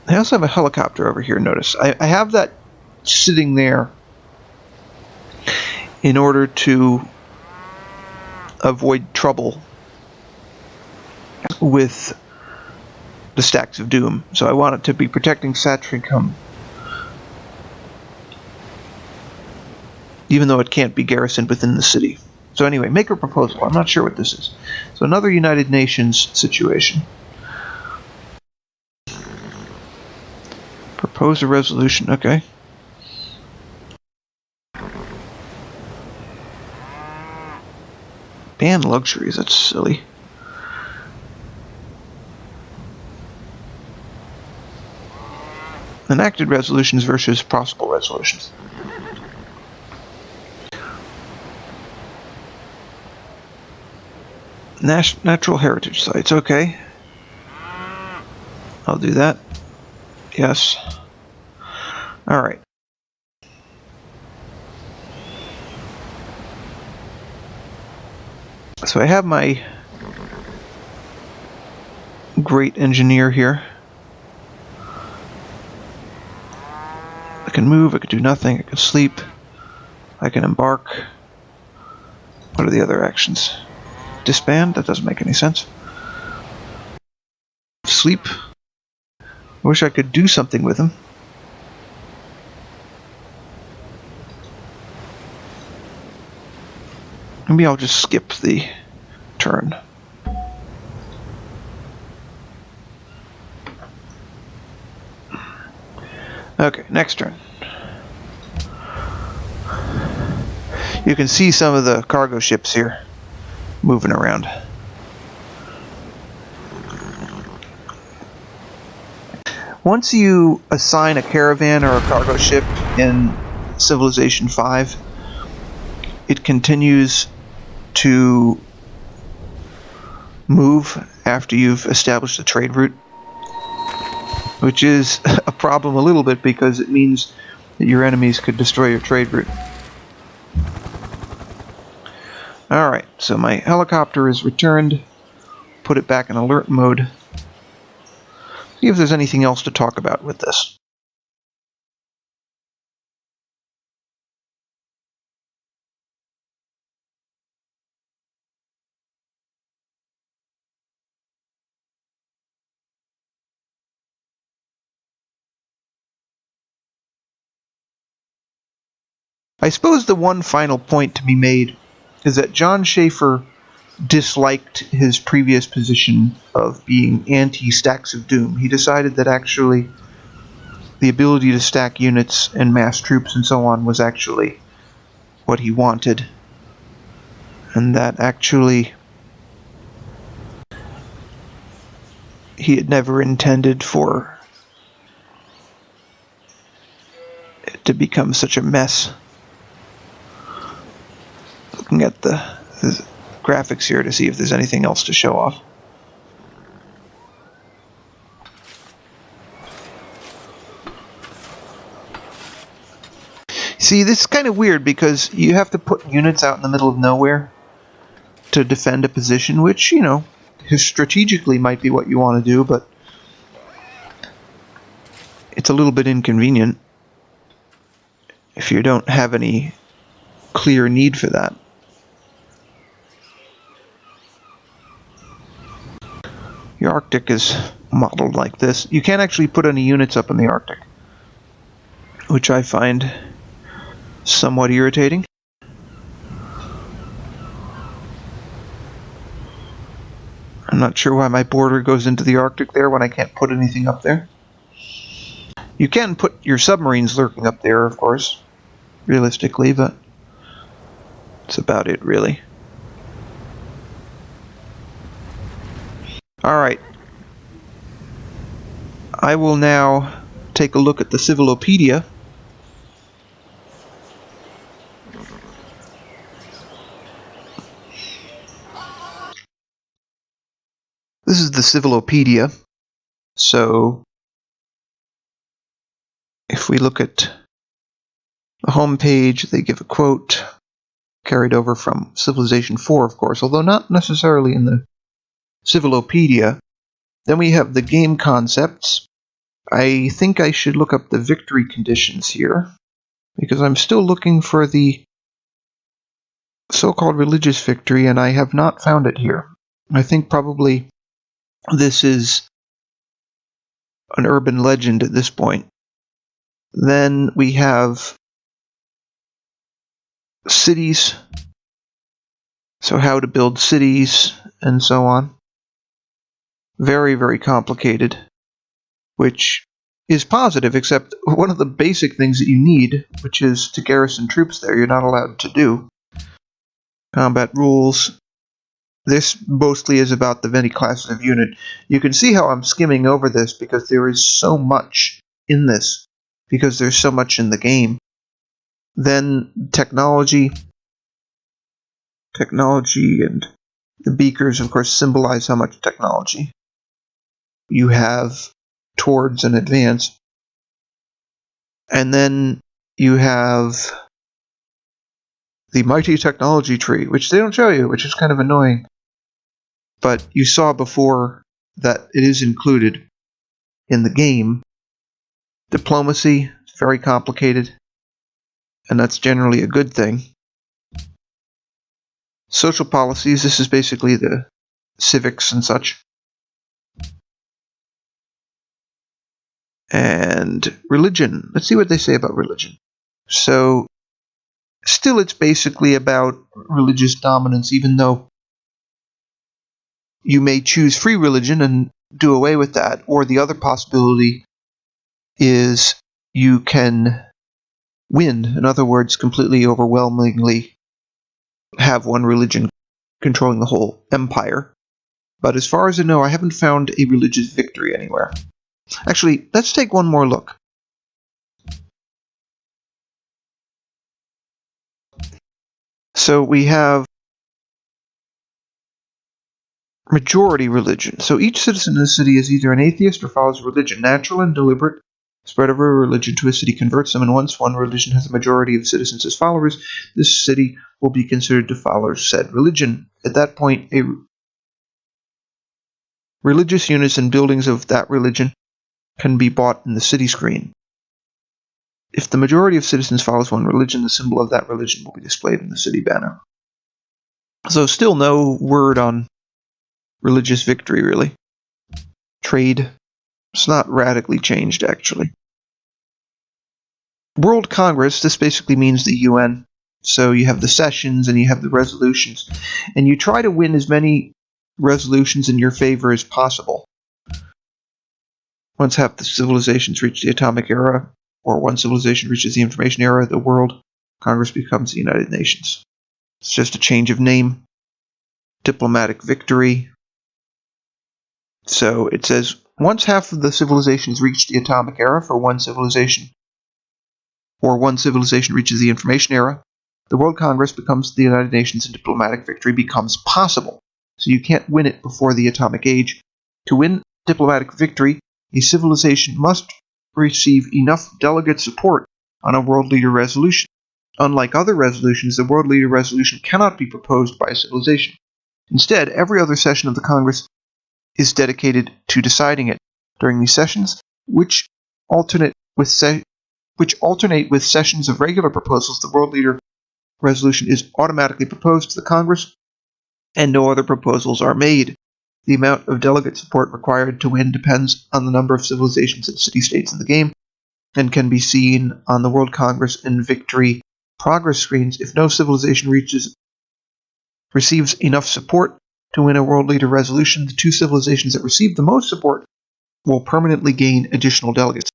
I also have a helicopter over here, notice. I have that sitting there in order to avoid trouble with the stacks of doom. So I want it to be protecting Satricum, even though it can't be garrisoned within the city. So anyway, make a proposal. I'm not sure what this is. So another United Nations situation. Propose a resolution, okay. Ban luxuries, that's silly. Enacted resolutions versus possible resolutions. Natural heritage sites, okay. I'll do that. Yes. Alright. So I have my great engineer here. I can move, I can do nothing, I can sleep, I can embark. What are the other actions? Disband? That doesn't make any sense. Sleep. I wish I could do something with him. Maybe I'll just skip the turn. Okay, next turn. You can see some of the cargo ships here moving around. Once you assign a caravan or a cargo ship in Civilization 5, it continues to move after you've established a trade route, which is a problem a little bit because it means that your enemies could destroy your trade route. Alright, so my helicopter is returned. Put it back in alert mode. See if there's anything else to talk about with this. I suppose the one final point to be made is that John Schaefer disliked his previous position of being anti-stacks of doom. He decided that actually the ability to stack units and mass troops and so on was actually what he wanted, and that actually he had never intended for it to become such a mess. Looking at the graphics here to see if there's anything else to show off. See, this is kind of weird because you have to put units out in the middle of nowhere to defend a position, which, you know, strategically might be what you want to do, but it's a little bit inconvenient if you don't have any clear need for that. The Arctic is modeled like this. You can't actually put any units up in the Arctic, which I find somewhat irritating. I'm not sure why my border goes into the Arctic there when I can't put anything up there. You can put your submarines lurking up there, of course, realistically, but that's about it, really. Alright. I will now take a look at the Civilopedia. This is the Civilopedia. So, if we look at the home page, they give a quote carried over from Civilization 4, of course, although not necessarily in the Civilopedia. Then we have the game concepts, I think I should look up the victory conditions here, because I'm still looking for the so-called religious victory, and I have not found it here. I think probably this is an urban legend at this point. Then we have cities, so how to build cities, and so on. Very, very complicated, which is positive, except one of the basic things that you need, which is to garrison troops there, you're not allowed to do. Combat rules. This mostly is about the many classes of unit. You can see how I'm skimming over this because there is so much in this, because there's so much in the game. Then technology. Technology and the beakers, of course, symbolize how much technology you have towards an advance. And then you have the mighty technology tree, which they don't show you, which is kind of annoying. But you saw before that it is included in the game. Diplomacy is very complicated, and that's generally a good thing. Social policies, this is basically the civics and such. And religion. Let's see what they say about religion. So, still it's basically about religious dominance, even though you may choose free religion and do away with that, or the other possibility is you can win, in other words, completely overwhelmingly have one religion controlling the whole empire. But as far as I know, I haven't found a religious victory anywhere. Actually, let's take one more look. So we have majority religion. So each citizen in the city is either an atheist or follows religion. Natural and deliberate spread of a religion to a city converts them, and once one religion has a majority of citizens as followers, this city will be considered to follow said religion. At that point, religious units and buildings of that religion can be bought in the city screen. If the majority of citizens follows one religion, the symbol of that religion will be displayed in the city banner. So still no word on religious victory, really. Trade. It's not radically changed, actually. World Congress, this basically means the UN. So you have the sessions and you have the resolutions. And you try to win as many resolutions in your favor as possible. Once half the civilizations reach the atomic era, or one civilization reaches the information era, the World Congress becomes the United Nations. It's just a change of name. Diplomatic victory. So it says, once half of the civilizations reach the atomic era for one civilization, or one civilization reaches the information era, the World Congress becomes the United Nations and diplomatic victory becomes possible. So you can't win it before the atomic age. To win diplomatic victory, a civilization must receive enough delegate support on a world leader resolution. Unlike other resolutions, the world leader resolution cannot be proposed by a civilization. Instead, every other session of the Congress is dedicated to deciding it. During these sessions, which alternate with sessions of regular proposals, the world leader resolution is automatically proposed to the Congress, and no other proposals are made. The amount of delegate support required to win depends on the number of civilizations and city-states in the game, and can be seen on the World Congress and Victory progress screens. If no civilization receives enough support to win a world leader resolution, the two civilizations that receive the most support will permanently gain additional delegates.